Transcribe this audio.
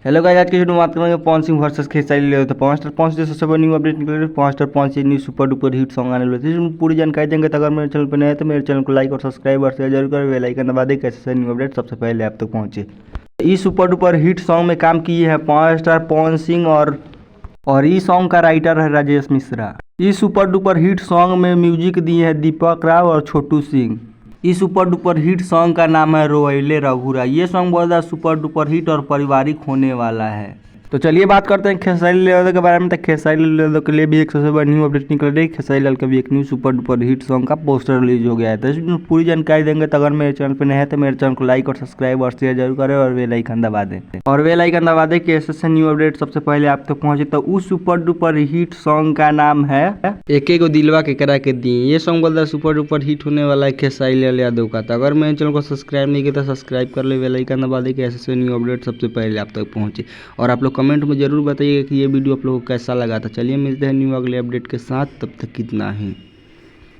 Hello guys, आज की video में बात करेंगे पवन सिंह वर्सेस खेसारी लाल। तो पवन स्टार पवन से सबसे बड़ी न्यू अपडेट निकल रही है। पवन स्टार पवन से new super duper hit song आने वाले हैं। पूरी जानकारी देंगे। तो अगर मेरे चैनल पर नए हैं तो मेरे चैनल को लाइक और सब्सक्राइब और शेयर जरूर करें। बेल आइकन दबा दें कैसे न्यू अपडेट सबसे पहले आप तक पहुंचे। इस सुपर डुपर हिट सॉन्ग में काम किए हैं पवन स्टार पवन सिंह और इस सॉन्ग का राइटर है राजेश मिश्रा। इस सुपर डुपर हिट सॉन्ग में म्यूजिक दिए हैं दीपक राव और छोटू सिंह। इस सुपर डुपर हिट सॉन्ग का नाम है रोएले रघुरा। ये सॉन्ग बहुत ज़्यादा सुपर डुपर हिट और पारिवारिक होने वाला है। तो चलिए बात करते हैं खेसारी लाल यादव के बारे में। तो खेसारी लाल यादव के लिए भी एक सबसे बड़ी न्यू अपडेट निकल रही है। खेसारी लाल का भी एक new super duper hit song का पोस्टर रिलीज हो गया है। तो इसमें पूरी जानकारी देंगे। तो अगर मेरे चैनल पर नए हैं तो मेरे चैनल को लाइक और सब्सक्राइब और शेयर जरूर करें और बेल आइकन दबा दें कि ऐसे न्यू अपडेट सबसे पहले आप तक पहुंचे। तो उस सुपर डुपर हिट सॉन्ग का नाम है एक एक दिलवा के करा के दी। ये सॉन्ग बोलता है सुपर डुपर हिट होने वाला है खेसारी लाल यादव का। तो अगर मेरे चैनल को सब्सक्राइब नहीं किया तो सब्सक्राइब कर ले, बेल आइकन दबा दें कि ऐसे न्यू अपडेट सबसे पहले आप तक पहुंचे। और आप लोग कमेंट में जरूर बताइए कि ये वीडियो आप लोगों को कैसा लगा था। चलिए मिलते हैं न्यू अगले अपडेट के साथ, तब तक कितना ही।